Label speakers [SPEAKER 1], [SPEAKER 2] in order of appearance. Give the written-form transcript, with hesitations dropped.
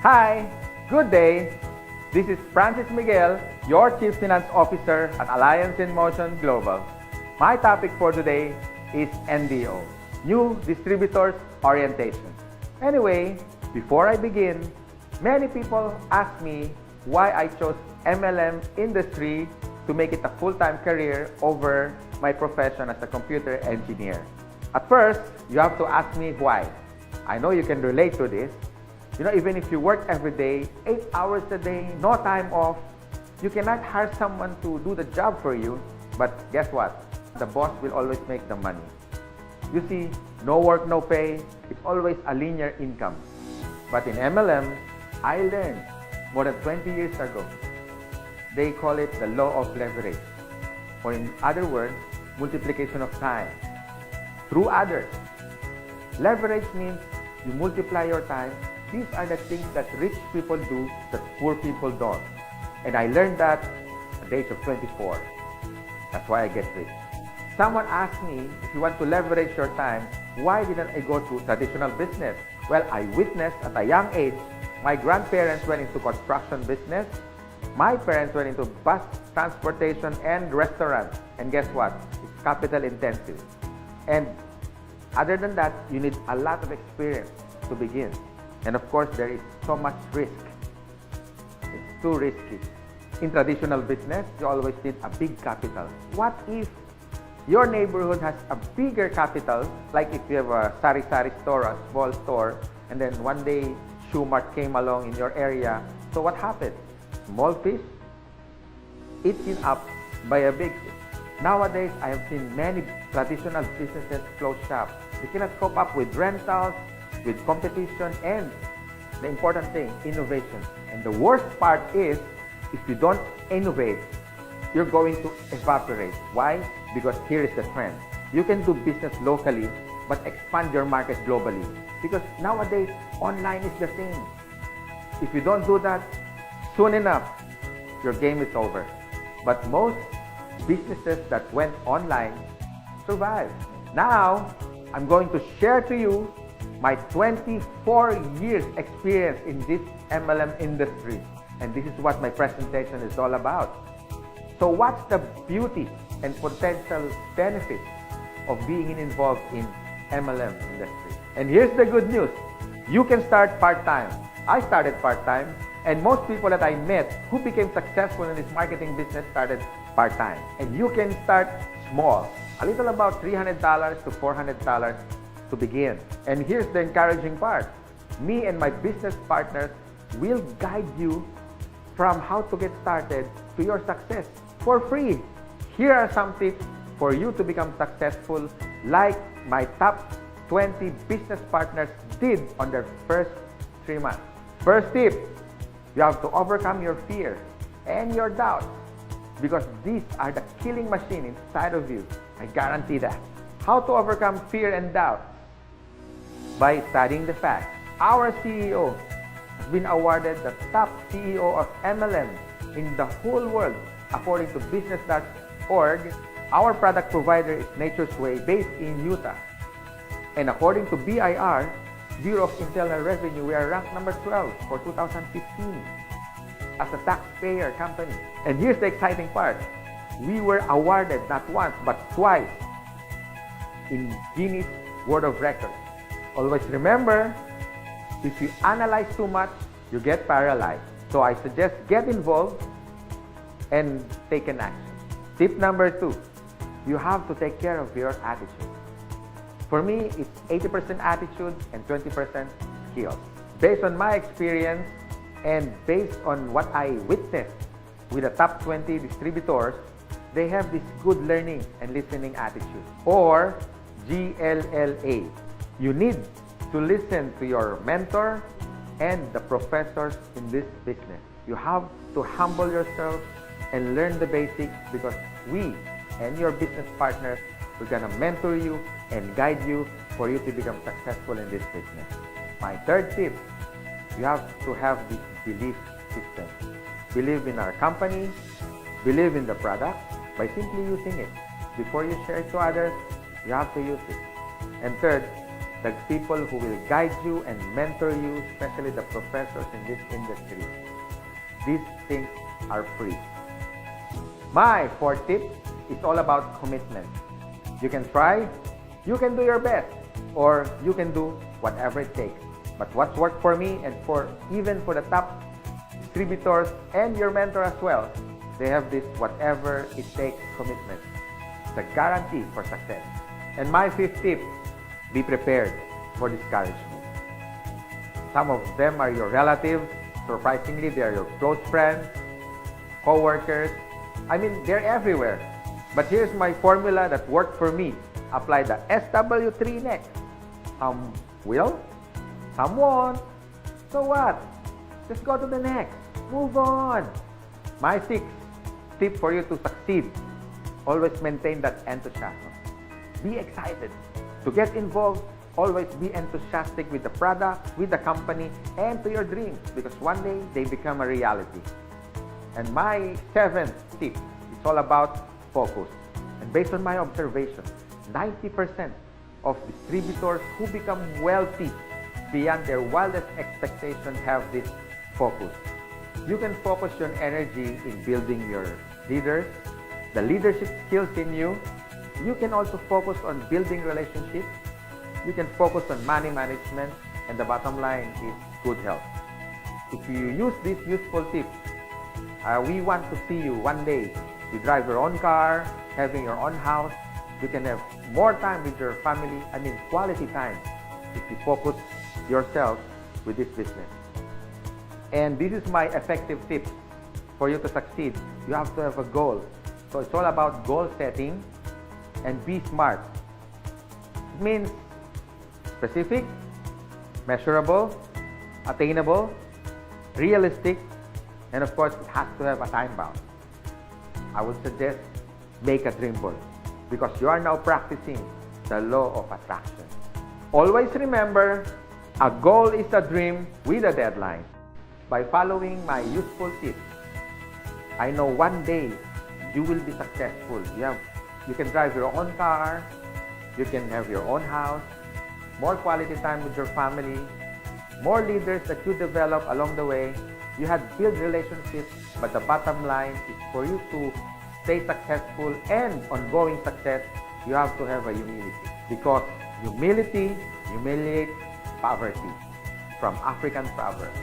[SPEAKER 1] Hi, good day. This is Francis Miguel, your Chief Finance Officer at Alliance in Motion Global. My topic for today is NDO, New Distributors Orientation. Anyway, before I begin, many people ask me why I chose MLM industry to make it a full-time career over my profession as a computer engineer. At first, you have to ask me why. I know you can relate to this. Even if you work every day, 8 hours a day, no time off, you cannot hire someone to do the job for you. But guess what? The boss will always make the money. You see, no work, no pay. It's always a linear income. But in MLM, I learned more than 20 years ago. They call it the law of leverage. Or in other words, multiplication of time through others. Leverage means you multiply your time. These are the things that rich people do that poor people don't. And I learned that at the age of 24. That's why I get rich. Someone asked me, if you want to leverage your time, why didn't I go to traditional business? Well, I witnessed at a young age, my grandparents went into construction business. My parents went into bus transportation and restaurants. And guess what? It's capital intensive. And other than that, you need a lot of experience to begin. And of course, there is so much risk. It's too risky. In traditional business, you always need a big capital. What if your neighborhood has a bigger capital, like if you have a sari-sari store, a small store, and then one day Shoe Mart came along in your area. So what happened? Small fish eaten up by a big fish. Nowadays, I have seen many traditional businesses close shop. They cannot cope up with rentals, with competition, and the important thing, innovation. And the worst part is, if you don't innovate, you're going to evaporate. Why? Because here is the trend. You can do business locally, but expand your market globally. Because nowadays, online is the thing. If you don't do that, soon enough, your game is over. But most businesses that went online survived. Now, I'm going to share to you my 24 years experience in this MLM industry. And this is what my presentation is all about. So what's the beauty and potential benefits of being involved in MLM industry? And here's the good news. You can start part-time. I started part-time, and most people that I met who became successful in this marketing business started part-time. And you can start small, a little about $300 to $400 to begin. And here's the encouraging part. Me and my business partners will guide you from how to get started to your success for free. Here are some tips for you to become successful, like my top 20 business partners did on their first 3 months. First tip, you have to overcome your fear and your doubts, because these are the killing machine inside of you. I guarantee that. How to overcome fear and doubt? By studying the facts. Our CEO has been awarded the top CEO of MLM in the whole world according to business.org. Our product provider is Nature's Way, based in Utah. And according to BIR, Bureau of Internal Revenue, we are ranked number 12 for 2015 as a taxpayer company. And here's the exciting part. We were awarded not once but twice in Guinness World of Records. Always remember, if you analyze too much, you get paralyzed. So I suggest get involved and take an action. Tip number 2, you have to take care of your attitude. For me, it's 80% attitude and 20% skills. Based on my experience and based on what I witnessed with the top 20 distributors, they have this good learning and listening attitude, or GLLA. You need to listen to your mentor and the professors in this business. You have to humble yourself and learn the basics, because we and your business partners, we're gonna mentor you and guide you for you to become successful in this business. My third tip, you have to have this belief system. Believe in our company, believe in the product by simply using it. Before you share it to others, you have to use it. And third, the people who will guide you and mentor you, especially the professors in this industry. These things are free. My fourth tip is all about commitment. You can try, you can do your best, or you can do whatever it takes. But what's worked for me and even for the top distributors and your mentor as well, they have this whatever it takes commitment. The guarantee for success. And my fifth tip, be prepared for discouragement. Some of them are your relatives. Surprisingly, they are your close friends, co-workers. I mean, they're everywhere. But here's my formula that worked for me. Apply the SW3 next. Some will, some won't. So what? Just go to the next. Move on. My sixth tip for you to succeed. Always maintain that enthusiasm. Be excited. To get involved, always be enthusiastic with the product, with the company, and to your dreams, because one day they become a reality. And my seventh tip is all about focus. And based on my observation, 90% of distributors who become wealthy beyond their wildest expectations have this focus. You can focus your energy in building your leaders, the leadership skills in you. You can also focus on building relationships. You can focus on money management, and the bottom line is good health. If you use these useful tips, we want to see you one day. You drive your own car, having your own house. You can have more time with your family. I mean, quality time if you focus yourself with this business. And this is my effective tip for you to succeed. You have to have a goal. So it's all about goal setting and be smart. It means specific, measurable, attainable, realistic, and of course, it has to have a time bound. I would suggest make a dream board because you are now practicing the law of attraction. Always remember, a goal is a dream with a deadline. By following my useful tips, I know one day you will be successful. You can drive your own car, you can have your own house, more quality time with your family, more leaders that you develop along the way. You had built relationships, but the bottom line is for you to stay successful and ongoing success, you have to have a humility. Because humility humiliates poverty, from African proverb.